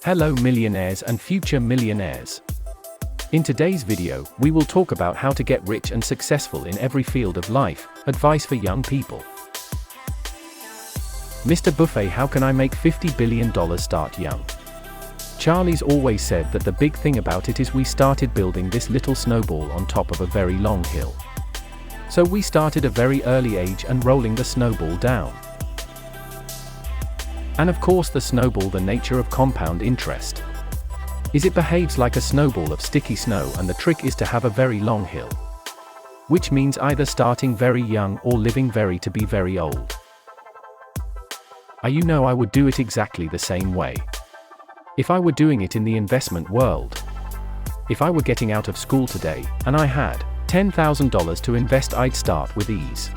Hello millionaires and future millionaires. In today's video, we will talk about how to get rich and successful in every field of life, advice for young people. Mr. Buffett, how can I make $50 billion start young? Charlie's always said that the big thing about it is we started building this little snowball on top of a very long hill. So we started a very early age and rolling the snowball down. And of course the snowball, the nature of compound interest is it behaves like a snowball of sticky snow, and the trick is to have a very long hill. Which means either starting very young or living to be very old. I would do it exactly the same way. If I were doing it in the investment world. If I were getting out of school today, and I had $10,000 to invest, I'd start with ease.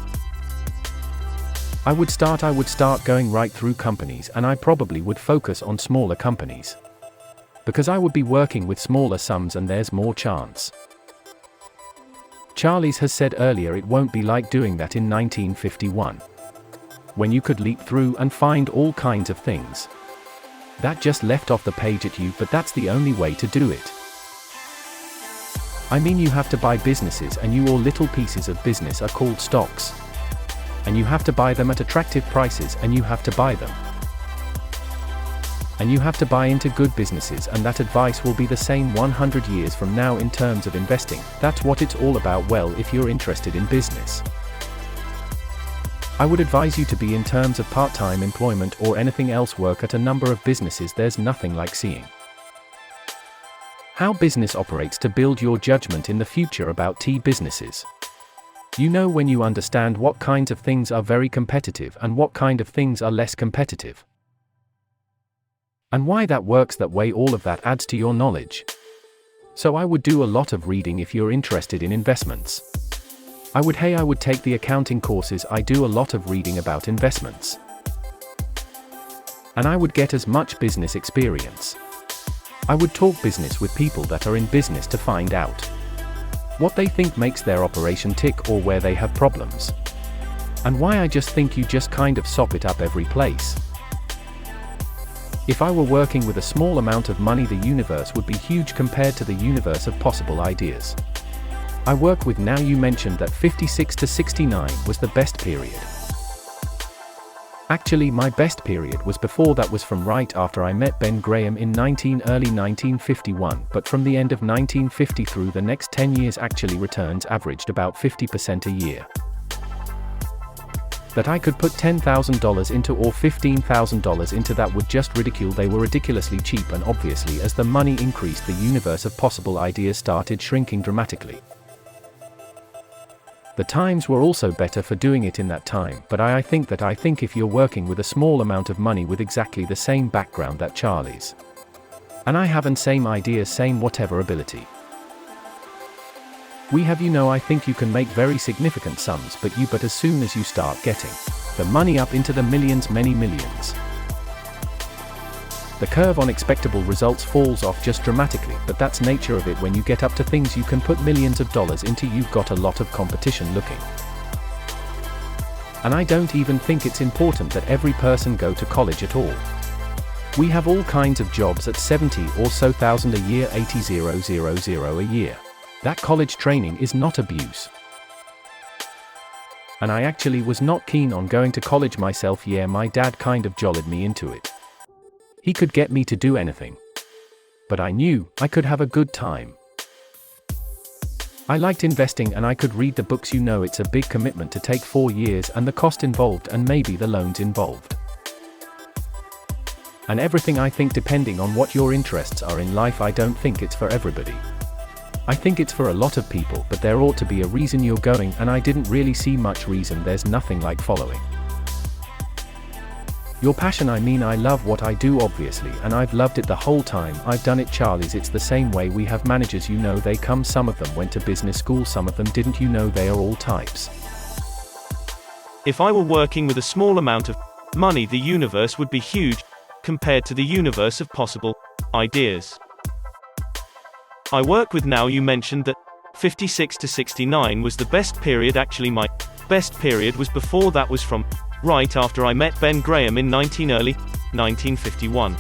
I would start going right through companies, and I probably would focus on smaller companies. Because I would be working with smaller sums and there's more chance. Charlie's has said earlier it won't be like doing that in 1951. When you could leap through and find all kinds of things. That just left off the page at you, but that's the only way to do it. You have to buy businesses, and all little pieces of business are called stocks. And you have to buy them at attractive prices, and you have to buy them. And you have to buy into good businesses, and that advice will be the same 100 years from now in terms of investing. That's what it's all about. Well, if you're interested in business, I would advise you to be in terms of part-time employment or anything else, work at a number of businesses. There's nothing like seeing how business operates to build your judgment in the future about businesses. When you understand what kinds of things are very competitive and what kind of things are less competitive. And why that works that way, all of that adds to your knowledge. So I would do a lot of reading if you're interested in investments. I would take the accounting courses. I do a lot of reading about investments. And I would get as much business experience. I would talk business with people that are in business to find out what they think makes their operation tick or where they have problems. And why I just think you just kind of sop it up every place. If I were working with a small amount of money, the universe would be huge compared to the universe of possible ideas. I work with now. You mentioned that 56 to 69 was the best period. Actually, my best period was before that, was from right after I met Ben Graham in early 1951, but from the end of 1950 through the next 10 years, actually returns averaged about 50% a year. That I could put $10,000 into or $15,000 into, that would just ridicule. They were ridiculously cheap, and obviously as the money increased, the universe of possible ideas started shrinking dramatically. The times were also better for doing it in that time, but I think if you're working with a small amount of money with exactly the same background that Charlie's and I have, and same ideas, same whatever ability we have, I think you can make very significant sums, but as soon as you start getting the money up into the millions, many millions, the curve on expectable results falls off just dramatically. But that's nature of it. When you get up to things you can put millions of dollars into, you've got a lot of competition looking. And I don't even think it's important that every person go to college at all. We have all kinds of jobs at 70 or so thousand a year, 80,000 a year. That college training is not abuse. And I actually was not keen on going to college myself. My dad kind of jollied me into it. He could get me to do anything. But I knew I could have a good time. I liked investing, and I could read the books. It's a big commitment to take 4 years, and the cost involved, and maybe the loans involved. And everything. I think depending on what your interests are in life, I don't think it's for everybody. I think it's for a lot of people, but there ought to be a reason you're going, and I didn't really see much reason. There's nothing like following your passion. I love what I do, obviously, and I've loved it the whole time I've done it. Charlie's, it's the same way. We have managers, they come, some of them went to business school, some of them didn't. They are all types. If I were working with a small amount of money, the universe would be huge compared to the universe of possible ideas. I work with now. You mentioned that 56 to 69 was the best period. Actually, my best period was before that, was from right after I met Ben Graham in early 1951.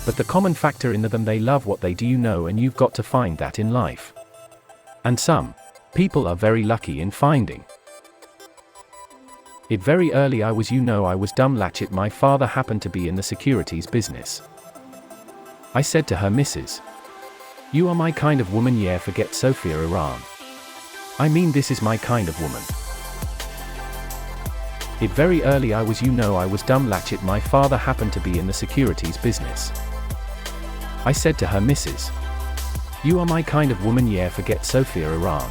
But the common factor in them, they love what they do, and you've got to find that in life. And some people are very lucky in finding it very early. I was dumb latchet. My father happened to be in the securities business. I said to her, Mrs. You are my kind of woman, yeah, forget Sophia Iran. I mean, this is my kind of woman. It very early. I was dumb latchet. My father happened to be in the securities business. I said to her, Mrs. You are my kind of woman, yeah, forget Sophia Iran.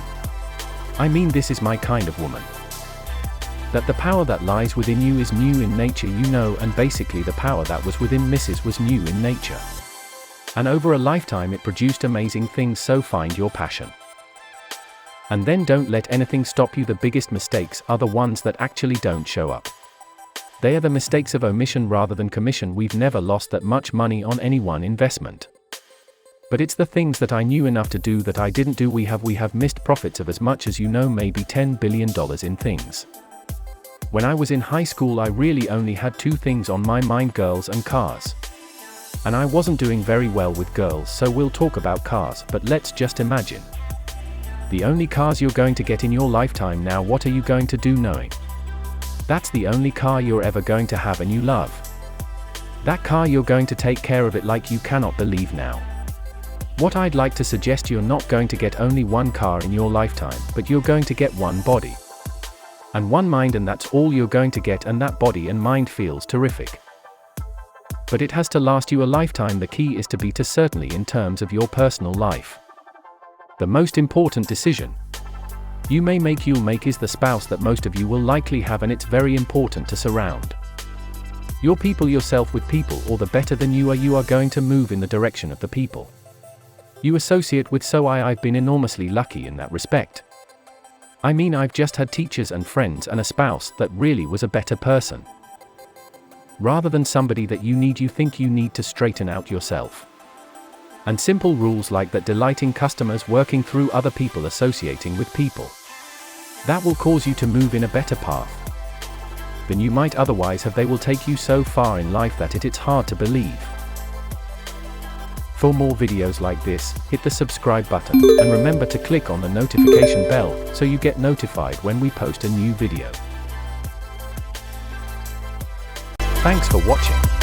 I mean, this is my kind of woman. That the power that lies within you is new in nature, and basically the power that was within Mrs. was new in nature. And over a lifetime it produced amazing things, so find your passion. And then don't let anything stop you. The biggest mistakes are the ones that actually don't show up. They are the mistakes of omission rather than commission. We've never lost that much money on any one investment. But it's the things that I knew enough to do that I didn't do. We have missed profits of as much as maybe $10 billion in things. When I was in high school, I really only had two things on my mind: girls and cars. And I wasn't doing very well with girls, so we'll talk about cars. But let's just imagine the only cars you're going to get in your lifetime. Now what are you going to do knowing that's the only car you're ever going to have and you love that car? You're going to take care of it like you cannot believe now. What I'd like to suggest, you're not going to get only one car in your lifetime, but you're going to get one body and one mind, and that's all you're going to get. And that body and mind feels terrific, but it has to last you a lifetime. The key is to be certainly in terms of your personal life. The most important decision you'll make is the spouse that most of you will likely have, and it's very important to surround yourself with people, or the better than you are going to move in the direction of the people you associate with. So I've been enormously lucky in that respect. I mean, I've just had teachers and friends and a spouse that really was a better person. Rather than somebody that you think you need to straighten out yourself. And simple rules like that: delighting customers, working through other people, associating with people that will cause you to move in a better path than you might otherwise have. They will take you so far in life that it's hard to believe. For more videos like this, hit the subscribe button, and remember to click on the notification bell so you get notified when we post a new video. Thanks for watching.